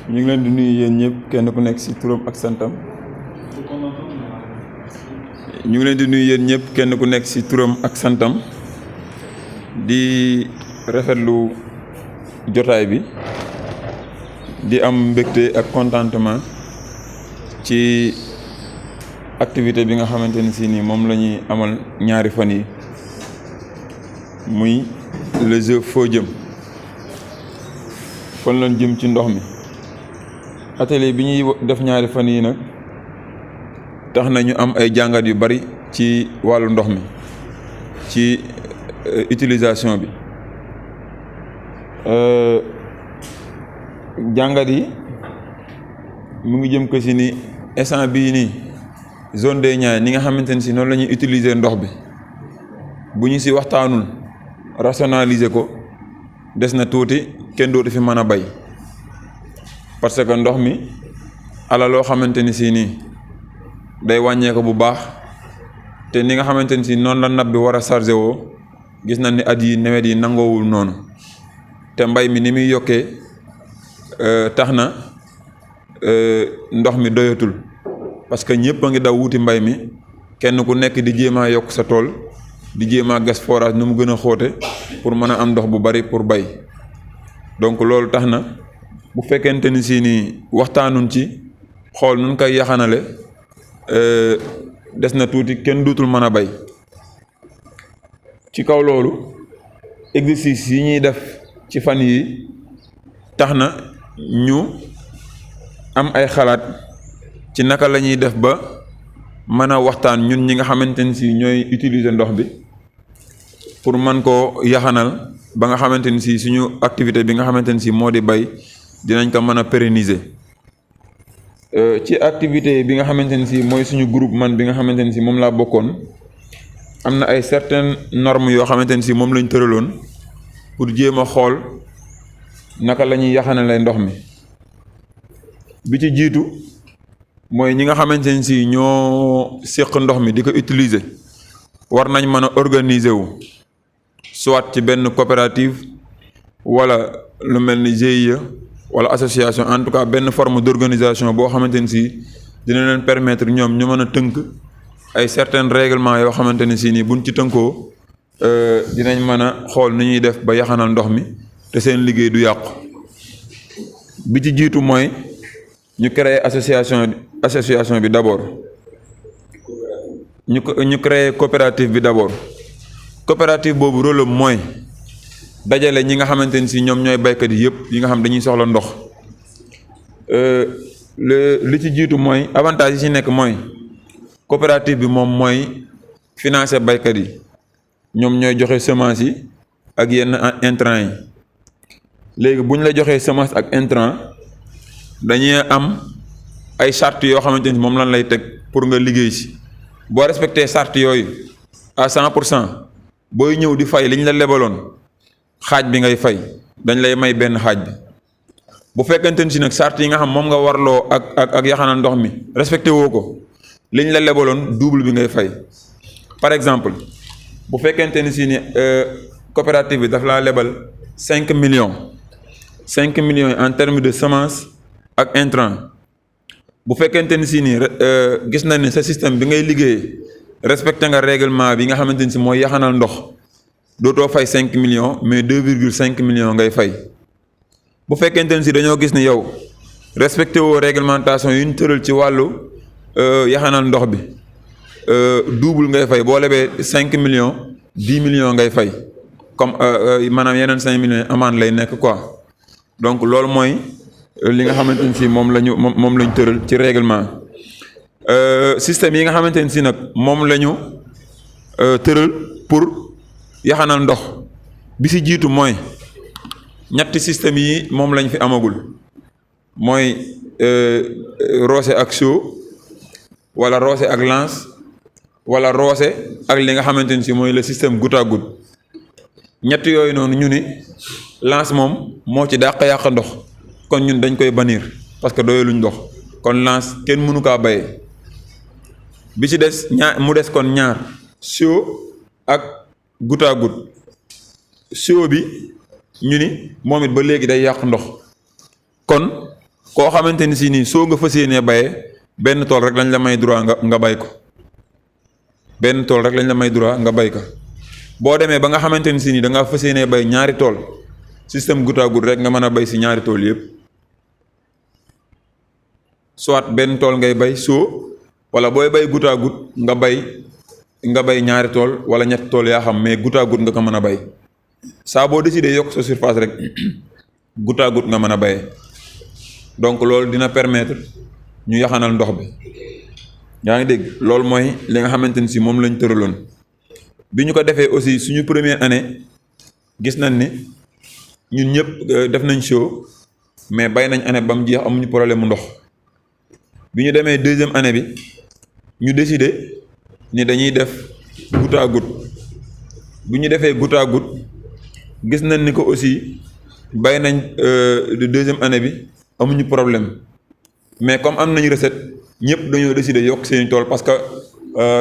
ñu ngi leen di nuyu yéen ñëpp kenn ku nekk ci turam ak santam ñu ngi leen di nuyu yéen ñëpp kenn ku nekk ci turam ak santam di rafetlu jotaay bi di am mbégte ak contentement ci activité bi nga xamante ni si nii moom la ñuy amal ñaari fan yi muy le jeu foo jëm fan lañ jëm ci ndox mi. atelier bi ñuy def ñaari fan yi nag tax na ñu am ay jàngat yu bari ci wàllu ndox mi ci utilisation bi jàngat yi mu ngi jëm ko ci ni instant bii nii zone des Niayes ni nga xamante ne si noonu la ñuy utiliser ndox bi bu ñu ci waxtaanul rationaliser ko des na tuuti kenn dootu fi mën a bay parce que ndox mi ala loo xamante ni si nii day wàññeeku bu baax te ni nga xamante ni si noonu la nappe bi war a chargé woo gis na ni at yi nawet yi nangoowul noonu te mbay mi ni muy yokkee tax na ndox mi doyatul parce que ñëpp a ngi daw wuti mbay mi kenn ku nekk di jéem a yokk sa tool di jéem a gas forage nu mu gën a xóote pour mën a am ndox bu bari pour bay donc loolu tax na bu fekkente ni si ni waxtaanuñ ci xool nun koy yaxanale des na tuuti kenn duutul mën a bay ci kaw loolu exercice yi ñuy def ci fan yi tax na ñu am ay xalaat ci naka la ñuy def ba mën a waxtaan ñun ñi nga xamante ni si ñooy utiliser ndox bi pour mën koo yaxanal ba nga xamante ni si suñu activité bi nga xamante ni si moo di bay dinañ ko mën a pérenniser ci activité bi nga xamante ni si mooy suñu groupe man bi nga xamante ni si moom laa bokkoon am na ay certaines normes yoo xamante ni si moom lañ tëraloon pour jéem a xool naka la ñuy yaxanalee ndox mi bi ci jiitu mooy ñi nga xamante ni si ñoo séq ndox mi di ko utiliser war nañ mën a organiser wu soit ci benn coopérative wala lu mel ni GIE wala association en tout cas benn forme d'organisation boo xamante ni si dina leen permettre ñoom ñu mën a tënk ay certains règlements yoo xamante ni si nii buñ ci tënkoo dinañ mën a xool ni ñuy def ba yaxanal ndox mi te seen liggéey du yàqu bi ci jiitu mooy ñu créer association bi d'abord ñu créer coopérative bi d'abord coopérative boobu rôle am mooy dajale ñi nga xamante ni si ñoom ñooy baykat yi yëpp yi nga xam dañuy soxla ndox li ci jiitu mooy avantage yi ci nekk mooy coopérative bi moom mooy financer baykat yi ñoom ñooy joxe semence yi ak yenn intrants yi léegi bu ñu la joxee semence ak intrant dañuy am ay chartes yoo xamante ni moom lan lay teg pour nga liggéey ci boo respecté chartes yooyu à 100% booy ñëw di fay li ñu la lebaloon xaaj bi ngay fay dañ lay may benn xaaj bi bu fekkente ni si nag charte yi nga xam moom nga warloo ak yaxanal ndox mi respecté woo ko liñ la lebaloon double bi ngay fay par exemple bu fekkente ni si ni coopérative bi daf laa lebal 5 millions yi en termes de semence ak intrant bu fekkente ni si ni gis na ni sa système bi ngay liggéeyee respecté nga règlement bi nga xamante ni si mooy yaxanal ndox dootoo fay 5 millions mais 2,5 millions ngay fay bu fekkente ni si dañoo gis ni yow respecté woo réglementation yi ñu tëral ci wàllu yaxanal ndox bi double ngay fay boo lebee 5 millions 10 millions ngay fay comme maanaam yeneen 5 millions amende lay nekk quoi donc loolu mooy li nga xamante ni si moom lañ tëral ci règlement système yi nga xamante ni si nag moom la ñu tëral pour yaxanal ndox bi si jiitu mooy ñetti système yi moom lañ fi amagul mooy roose ak seau wala roose ak lance wala roose ak li nga xamante ni si mooy le système goutte à goutte ñett yooyu noonu ñu ni lance moom moo ci dàq yàq ndox kon ñun dañ koy bannir parce que doyaluñ ndox kon lance kenn mënu kaa bayee bi ci des mu des kon ñaar seau ak goutte à goutte seau bi ñu ni moom it ba léegi day yàq ndox kon koo xamante ni si nii soo nga fas yéenee bayee benn tool rek lañ la may droit nga bay ko benn tool rek lañ la may droit nga bay ko boo demee ba nga xamante ni si nii da ngaa fas yéenee bay ñaari tool système goutte à goutte rek nga mën a bay si ñaari tool yëpp soit benn tool ngay bay soo wala booy bay goutte à goutte nga bay ñaari tool wala ñetti tool yaa xam mais goutte à goutte nga ko mën a bay saa boo décidé yokk sa surface rek goutte à goutte nga mën a bayee donc loolu dina permettre ñu yaxanal ndox bi yaa ngi dégg loolu mooy li nga xamante ni si moom lañ tëraloon bi ñu ko defee aussi suñu première année gis nañ ni ñun ñëpp def nañ show mais bay nañ année ba mu jeex amuñu problème mu ndox bi ñu demee deuxième année bi ñu décidé ni dañuy def goutte à goutte bi ñu defee goutte à goutte gis nañ ni ko aussi bay nañ deuxième année bi amuñu problème mais comme am nañu recette ñëpp dañoo décider yokk seeni tool parce que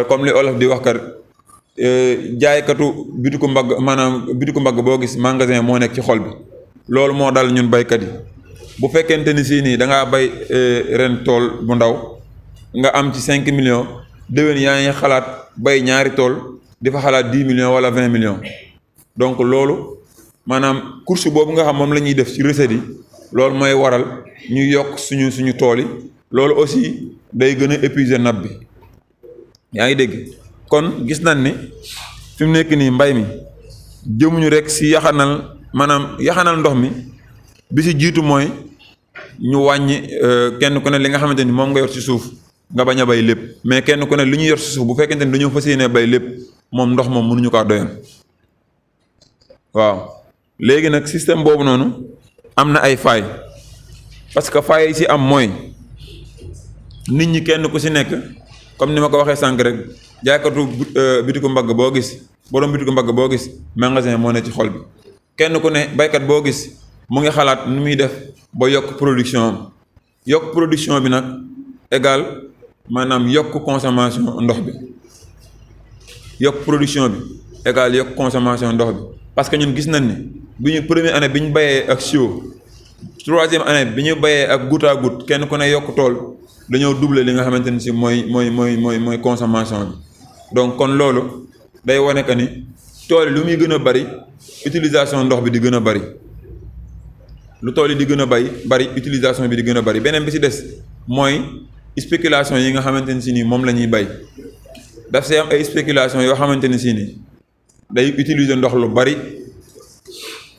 comme li olof di wax kat jaaykatu bitiku mbagg maanaam bitiku mbagg boo gis magasin moo nekk ci xol bi loolu moo dal ñun baykat yi bu fekkente ni si nii da ngaa bay ren tool bu ndaw nga am ci 5 millions déwén yaa ngi xalaat bay ñaari tool di fa xalaat 10 millions wala 20 millions donc loolu maanaam course boobu nga xam moom la ñuy def ci recette yi loolu mooy waral ñu yokk suñu tool yi loolu aussi day gën a épuiser nappe bi yaa ngi dégg kon gis nañ ni fi mu nekk nii mbay mi jëmuñu rek si yaxanal maanaam yaxanal ndox mi bi si jiitu mooy ñu wàññi kenn ku ne li nga xamante ni moom nga yor ci suuf nga bañ a bay lépp mais kenn ku ne li ñu yor ci suuf bu fekkente ni dañoo fas yéenee bay lépp moom ndox moom mënuñu kaa doyoon waaw léegi nag système boobu noonu am na ay failles parce que failles yi si am mooy nit ñi kenn ku si nekk comme ni ma ko waxee sànq rek jaaykatu bitiku mbagg boo gis borom bitiku mbagg boo gis magasin moo ne ci xol bi kenn ku ne baykat boo gis mu ngi xalaat nu muy def ba yokk production am yokk production bi nag égal maanaam yokk consommation ndox bi yokk production bi égal yokk consommation ndox bi parce que ñun gis nañ ni bi ñu première année bi ñu bayee ak sio troisième année bi ñu bayee ak goutte à goutte kenn ku ne yokk tool dañoo doubler li nga xamante ni si mooy consommation bi donc kon loolu day wane que ni tool yi lu muy gën a bari utilisation ndox bi di gën a bari lu tool yi di gën a bari utilisation bi di gën a bari beneen bi ci des mooy spéculation yi nga xamante ni si nii moom la ñuy bay daf see am ay spéculation yoo xamante ni si nii day utiliser ndox lu bari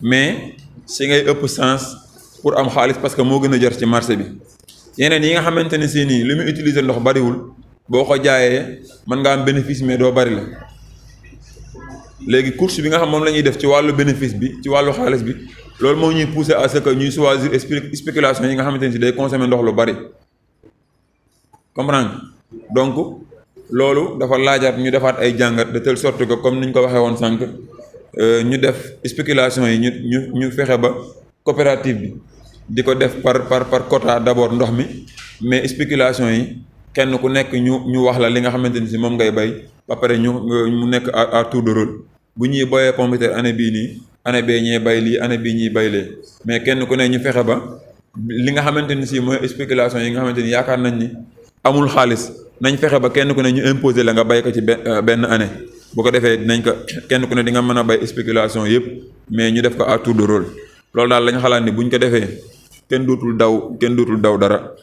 mais si ngay ëpp sens pour am xaalis parce que moo gën a jar ci marché bi yeneen yi nga xamante ne si nii li muy utiliser ndox bariwul boo ko jaayee mën nga am bénéfice mais doo bari la léegi course bi nga xam moom la ñuy def ci wàllu bénéfice bi ci wàllu xaalis bi loolu moo ñuy pousser à ce que ñuy choisir spéculation yi nga xamante ne si day consommer ndox lu bari comprendre donc loolu dafa laajaat ñu defaat ay jàngat de telle sorte que comme ni ñu ko waxee woon sànq ñu def spéculation yi ñu fexe ba coopérative bi di ko def par quota d'abord ndox mi mais spéculation yi kenn ku nekk ñu wax la li nga xamante ni si moom ngay bay ba pare mu nekk à tour de rôle bu ñuy boyee pomme de terre année bii nii année bee ñee bay lii année bii ñuy bay lee mais kenn ku ne ñu fexe ba li nga xamante ni si mooy spéculation yi nga xamante ni yaakaar nañ ni amul xaalis nañ fexe ba kenn ku ne ñu imposer la nga bay ko ci benn année bu ko defee dinañ ko kenn ku ne di nga mën a bay spéculation yëpp mais ñu def ko à tour de rôle loolu daal lañ xalaat ni buñ ko defee kenn dootul daw dara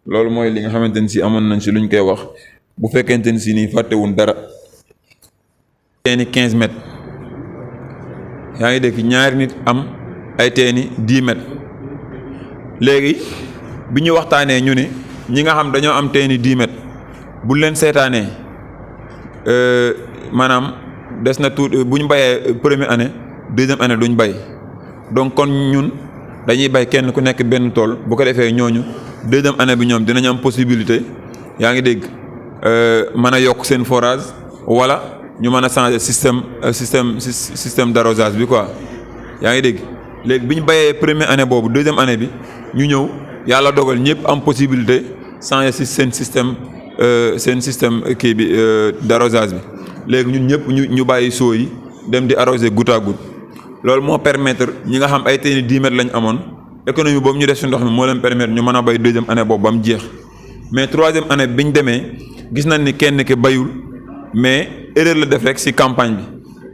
loolu mooy li nga xamante ni si amoon nañ si luñ koy wax bu fekkente ni si nii fàttewuñ dara. teeni 15 mètres yaa ngi dégg ñaari nit am ay teeni 10 mètres léegi bi ñu waxtaanee ñu ni ñi nga xam dañoo am teeni 10 mètres bu leen seetaanee maanaam des na tuuti bu ñu bayee première année deuxième année duñ bay donc kon ñun dañuy bay kenn ku nekk benn tool bu ko defee ñooñu deuxième année bi ñoom dinañ am possibilité yaa ngi dégg mën a yokk seen forage wala ñu mën a changer système d'arrosage bi quoi yaa ngi dégg léegi bi ñu bayee première année boobu deuxième année bi ñu ñëw yàlla dogal ñëpp am possibilité changer seen système kii bi d'arrosage bi léegi ñun ñëpp ñu bàyyi soo yi dem di arroser goutte à goutte loolu moo permettre ñi nga xam ay teeni 10 mètres lañ amoon économie boobu ñu def si ndox mi moo leen permettre ñu mën a bay deuxième année boobu ba mu jeex mais troisième année bi ñu demee gis nañ ni kenn ki bayul mais erreur la def rek si campagne bi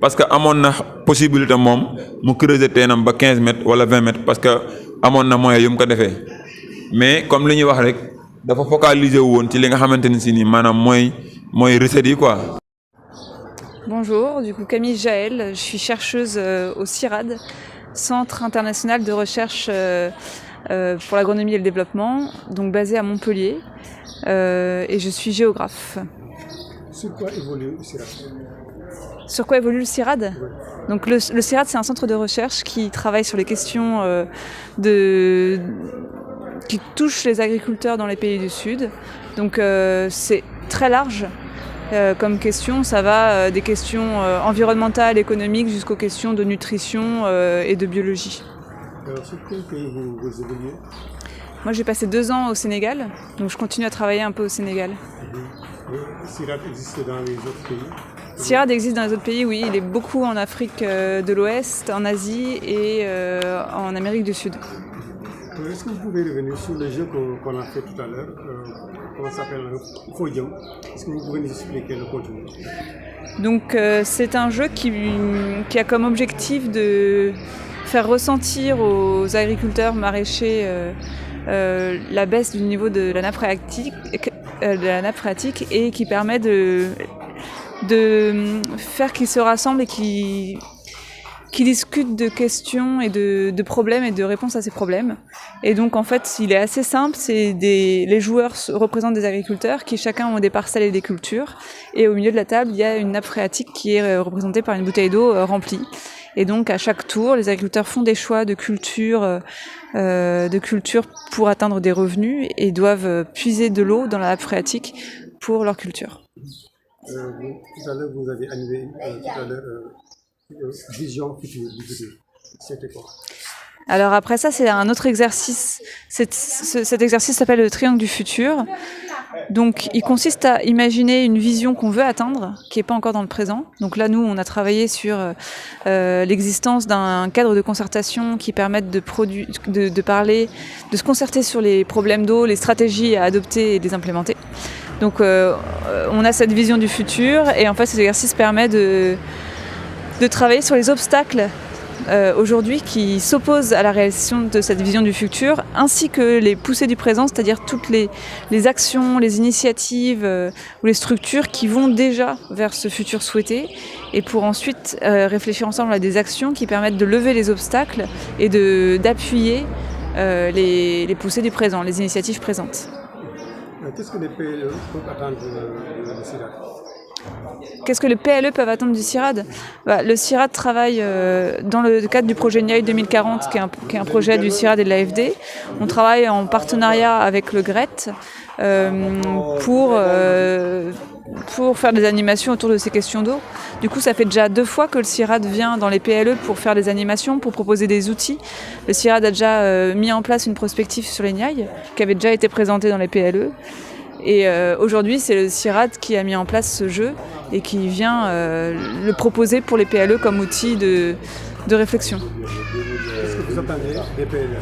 parce que amoon na possibilité moom mu creuser teenam ba 15 mètres wala 20 mètres parce que amoon na moyen yu mu ko defee mais comme li ñuy wax rek dafa focaliser wu woon ci li nga xamante ni si nii maanaam mooy recettes yi quoi. Bonjour, du coup Camille Jaël, je suis chercheuse au CIRAD, Centre international de recherche pour l'agronomie et le développement, donc basé à Montpellier, et je suis géographe. Sur quoi évolue le CIRAD? Sur quoi évolue le CIRAD? Donc le CIRAD, c'est un centre de recherche qui travaille sur les questions qui touchent les agriculteurs dans les pays du Sud. Donc c'est très large. Comme question, ça va des questions environnementales, économiques, jusqu'aux questions de nutrition et de biologie. Alors, sur quel pays vous évoluez? Moi, j'ai passé 2 ans au Sénégal, donc je continue à travailler un peu au Sénégal. Le CIRAD existe dans les autres pays? CIRAD existe dans les autres pays, oui. Il est beaucoup en Afrique de l'Ouest, en Asie et en Amérique du Sud. Est-ce que vous pouvez revenir sur le jeu qu'on a fait tout à l'heure? Comment ça s'appelle? Podium. Est-ce que vous pouvez nous expliquer le contenu? Donc c'est un jeu qui a comme objectif de faire ressentir aux agriculteurs maraîchers la baisse du niveau de la nappe phréatique et qui permet de faire qu'ils se rassemblent et qui discutent de questions et de problèmes et de réponses à ces problèmes. Et donc en fait, il est assez simple, les joueurs représentent des agriculteurs qui chacun ont des parcelles et des cultures. Et au milieu de la table, il y a une nappe phréatique qui est représentée par une bouteille d'eau remplie. Et donc à chaque tour, les agriculteurs font des choix de culture pour atteindre des revenus et doivent puiser de l'eau dans la nappe phréatique pour leur culture. Tout à l'heure, vous avez animé vision future du futur. C'était quoi? Alors après ça, c'est un autre exercice. Cet exercice s'appelle le triangle du futur. Donc il consiste à imaginer une vision qu'on veut atteindre, qui n'est pas encore dans le présent. Donc là, nous, on a travaillé sur l'existence d'un cadre de concertation qui permette de parler, de se concerter sur les problèmes d'eau, les stratégies à adopter et les implémenter. Donc on a cette vision du futur et en fait cet exercice permet de travailler sur les obstacles aujourd'hui qui s'opposent à la réalisation de cette vision du futur, ainsi que les poussées du présent, c'est-à-dire toutes les actions, les initiatives ou les structures qui vont déjà vers ce futur souhaité, et pour ensuite réfléchir ensemble à des actions qui permettent de lever les obstacles et d'appuyer les poussées du présent, les initiatives présentes. Qu'est-ce que les PLE peuvent attendre du CIRAD? Qu'est-ce que les PLE peuvent attendre du CIRAD? Le CIRAD travaille dans le cadre du projet Niaï 2040, qui est un projet du CIRAD et de l'AFD. On travaille en partenariat avec le GRET pour faire des animations autour de ces questions d'eau. Du coup, ça fait déjà 2 fois que le CIRAD vient dans les PLE pour faire des animations, pour proposer des outils. Le CIRAD a déjà mis en place une prospective sur les Niaï, qui avait déjà été présentée dans les PLE. Et aujourd'hui, c'est le CIRAD qui a mis en place ce jeu et qui vient le proposer pour les PLE comme outil de réflexion. Qu'est-ce que vous attendez des PLE?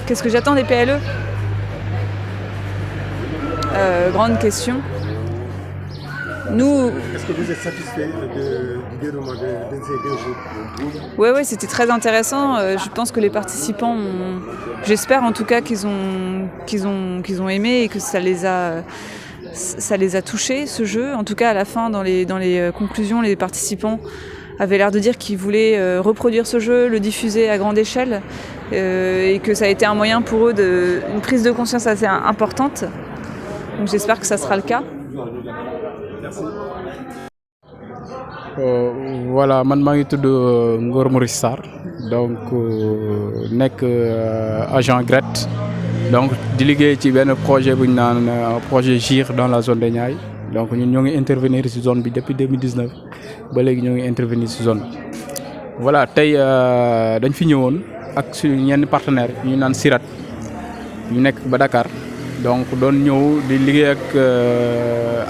Qu'est-ce que j'attends des PLE? Grande question. Nous... Est-ce que vous êtes satisfait du déroulement de ces 2 jours? Oui, c'était très intéressant. Je pense que les participants j'espère en tout cas qu'ils ont aimé et que ça les a touchés, ce jeu. En tout cas, à la fin, dans les conclusions, les participants avaient l'air de dire qu'ils voulaient reproduire ce jeu, le diffuser à grande échelle, et que ça a été un moyen pour eux une prise de conscience assez importante. Donc j'espère que ça sera le cas. Merci. Voilà, man maa ngi tudd Ngor Maurice Sarr donc nekk agent GRET donc di liggéey ci benn projet bu ñu naan projet GIR dans la zone des Niayes donc ñun ñoo ngi intervenir ci zone bi depuis 2019 ba léegi ñoo ngi intervenir ci zone bi voilà tey dañ fi ñëwoon ak suñu ñenn partenaires ñu naan Sirat ñu nekk ba Dakar donc doon ñëw di liggéey ak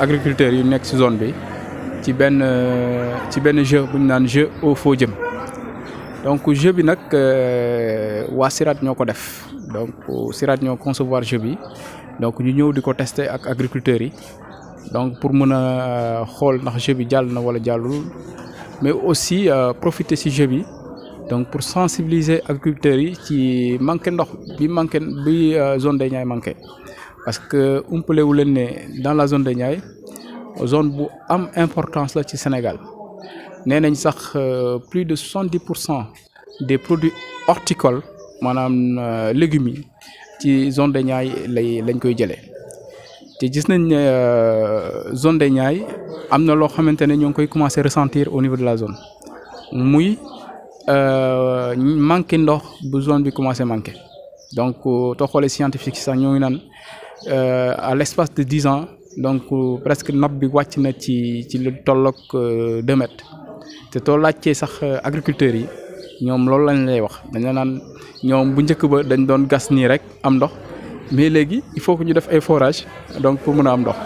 agriculteurs yu nekk ci zone bi ci benn jeu bu ñu naan jeu au faux jëm donc jeu bi nag waa Sirat ñoo ko def donc Sirat ñoo concevoir jeu bi donc ñu ñëw di ko tester ak agriculteurs yi donc pour mën a xool ndax jeu bi jàll na wala jàllul mais aussi profiter ci jeu bi donc pour sensibiliser agriculteurs yi ci manqué ndox bi zone des Niayes manqué parce que umpale wu leen ne dans la zone des Niayes zone bu am importance la ci Sénégal nee nañ sax plus de 70% des produits horticoles maanaam légumes yi ci zone des Niayes lañ koy jëlee te gis nañ ne zone des Niayes am na loo xamante ne ñoo ngi koy commencer ressentir au niveau de la zone muy manqué ndox bu zone bi commencé manqué donc too xoolee scientifique sax ñoo ngi naan à l'espace de 10 ans donc presque nappe bi wàcc na ci lu tolloog 2 mètres te too laajtee sax agriculteurs yi ñoom loolu lañ lay wax dañ la naan ñoom bu njëkk ba dañ doon gas nii rek am ndox mais léegi il faut que ñu def ay forage donc pour mën a am ndox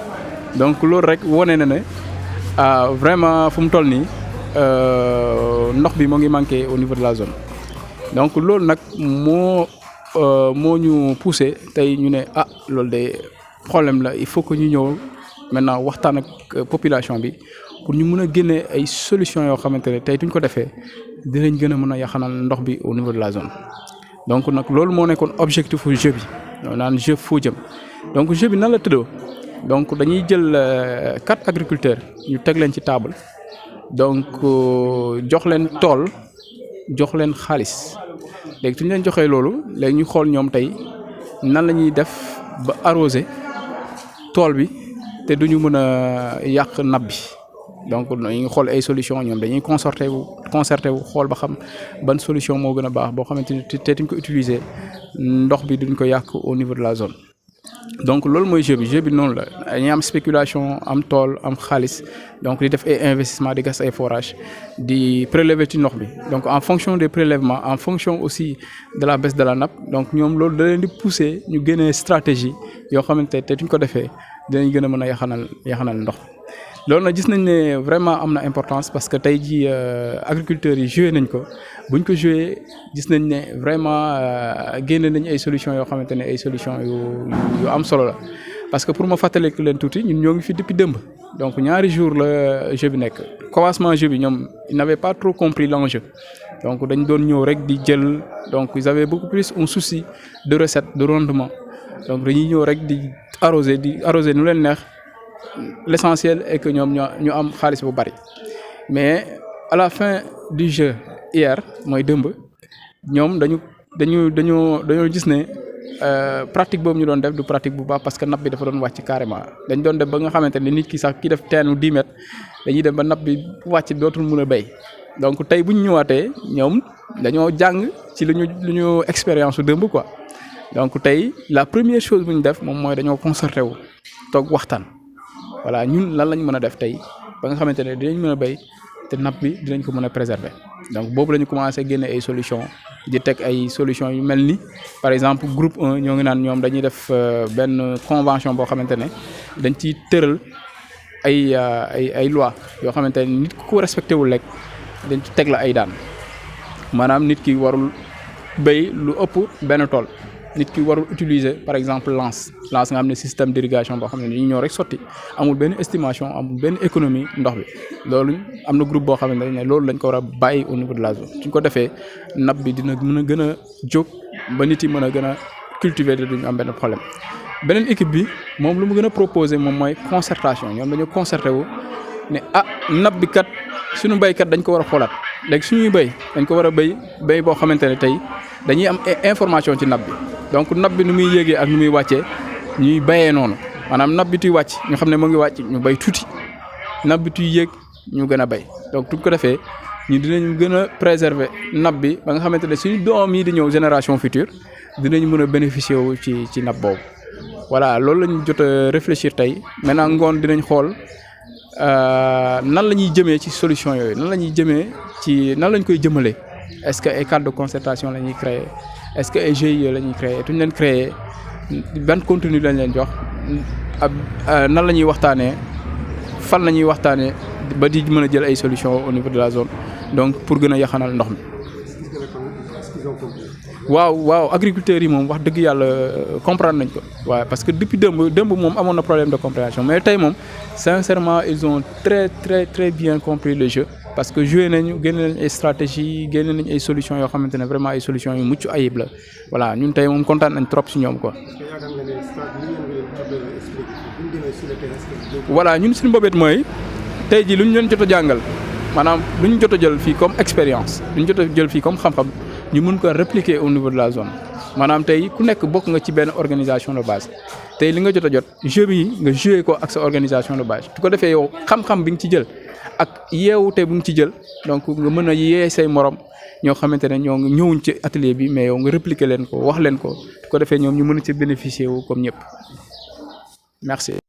donc loolu rek wone na ne vraiment fu mu toll nii ndox bi moo ngi manqué au niveau de la zone donc loolu nag moo ñu poussé tey ñu ne loolu de problème la il faut que ñu ñëw maintenant waxtaan ak population bi pour ñu mën a génne ay solutions yoo xamante ne tey duñ ko defee dinañ gën a mën a yaxanal ndox bi au niveau de la zone donc nag loolu moo nekkoon objectif jeu bi naan jeu faux jëm donc jeu bi nan la tëddoo donc dañuy jël 4 agriculteurs ñu teg leen ci table donc jox leen tool jox leen xaalis léegi suñ leen joxee loolu léegi ñu xool ñoom tey nan la ñuy def ba arroser tool bi te duñu mën a yàq nappe bi donc dañuy xool ay solution ñoom dañuy concerté wu xool ba xam ban solution moo gën a baax boo xamante ni te duñ ko utiliser ndox bi duñ ko yàq au niveau de la zone donc loolu mooy jeu bi noonu la dañuy am spéculation am tool am xaalis donc di def ay investissement di gas ay forage di prélever ci ndox bi donc en fonction des prélèvements en fonction aussi de la baisse de la nappe donc ñoom loolu da leen di pousser ñu génnee stratégie yoo xamante te duñ ko defee dinañ gën a mën a yaxanal ndox loolu nag gis nañ ne vraiment am na importance parce que tey jii agriculteurs yi joué nañ ko buñ ko joué gis nañ ne vraiment génne nañ ay solutions yoo xamante ne ay solutions yu am solo la parce que pour ma fàttaliku leen tuuti ñun ñoo ngi fi depuis démb donc ñaari jours la jeu bi nekk commencement jeu bi ñoom ils n'avaient pas trop compris l'enjeu donc dañ doon ñëw rek di jël donc ils avaient beaucoup plus un souci de recette de rendement donc dañuy ñëw rek di arroser nu leen neex. L'essentiel est que ñoom ñu am xaalis bu bari mais à la fin du jeu hier mooy dëmb ñoom dañoo gis ne pratique boobu ñu doon def du pratique bu baax parce que nappe bi dafa doon wàcc carrément dañ doon def ba nga xamante ne nit ki sax ki def teenu 10 mètres dañuy dem ba nappe bi wàcc dootul mën a béy donc tey bu ñu ñëwaatee ñoom dañoo jàng ci lu ñu expérience su dëmb quoi donc tey la première chose bu ñu def moom mooy dañoo concerté wu toog waxtaan. voilà ñun lan lañ mën a def tey ba nga xamante ne dinañ mën a béy te nappe bi dinañ ko mën a préserver donc boobu la ñu commencé génne ay solutions di teg ay solutions yu mel ni par exemple groupe 1 ñoo ngi naan ñoom dañuy def benn convention boo xamante ne dañ ciy tëral ay loi yoo xamante ne nit ku ko respecté wul rek dañ ci teg la ay daan maanaam nit ki warul béy lu ëpp benn tool. nit ki warul utiliser par exemple lance nga xam ne système d'irrigation boo xam ne ñu ñëw rek sotti amul benn estimation amul benn économie ndox bi loolu am na groupe boo xam ne loolu lañ ko war a bàyyi au niveau de la zone suñ ko defee nappe bi dina mën a gën a jóg ba nit yi mën a gën a cultiver te duñu am benn problème. beneen équipe bi moom lu mu gën a proposer moom mooy concertation ñoom dañoo concerté wu ne nappe bi kat suñu béykat dañ ko war a xoolaat léegi suñuy béy dañ ko war a béy boo xamante ne tey dañuy am information ci nappe bi. donc nappe bi nu muy yéegee ak nu muy wàccee ñuy bayee noonu maanaam nappe bi tuy wàcc ñu xam ne mu ngi wàcc ñu bay tuuti nappe bi tuy yéeg ñu gën a bay donc tuñ ko defee ñu dinañ gën a préserver nappe bi ba nga xamante ne suñu doom yi di ñëw génération future dinañ mën a bénéficier wu ci napp boobu voilà loolu lañ jot a réfléchir tey maintenant ngoon dinañ xool nan la ñuy jëmee ci solution yooyu nan la ñuy jëmee ci nan lañ koy jëmalee est-ce que ay cadre de concertation la ñuy créer est-ce que ay GIE la ñuy créer tuñ leen créer ban contenu lañ leen jox nan la ñuy waxtaanee fan la ñuy waxtaanee ba di mën a jël ay solutions au niveau de la zone donc pour gën a yaxanal ndox mi. waaw agriculteurs yi moom wax dëgg yàlla comprendre nañ ko waaw parce que depuis démb moom amoon na problème de compréhension mais tey moom sincèrement ils ont très bien compris le jeu parce que joué nañu génne nañ ay stratégie génne nañ ay solutions yoo xamante ne vraiment ay solutions yu mucc ayib la voilà ñun tey moom kontaan nañ trop si ñoom quoi. voilà ñun suñu mbëbët mooy tey jii lu ñu leen jot a jàngal maanaam lu ñu jot a jël fii comme expérience lu ñu jot a jël fii comme xam-xam ñu mun ko répliquer au niveau de la zone maanaam tey ku nekk bokk nga ci benn organisation de base tey li nga jot a jot jeu bi nga joué ko ak sa organisation de base su ko defee yow xam-xam bi nga ci jël ak yeewute bu nga ci jël donc nga mën a yee say morom ñoo xamante ne ñoo ñëwuñ ci atelier bi mais yow nga répliquer leen ko wax leen ko su ko defee ñoom ñu mën a ci bénéficier wu comme ñëpp merci.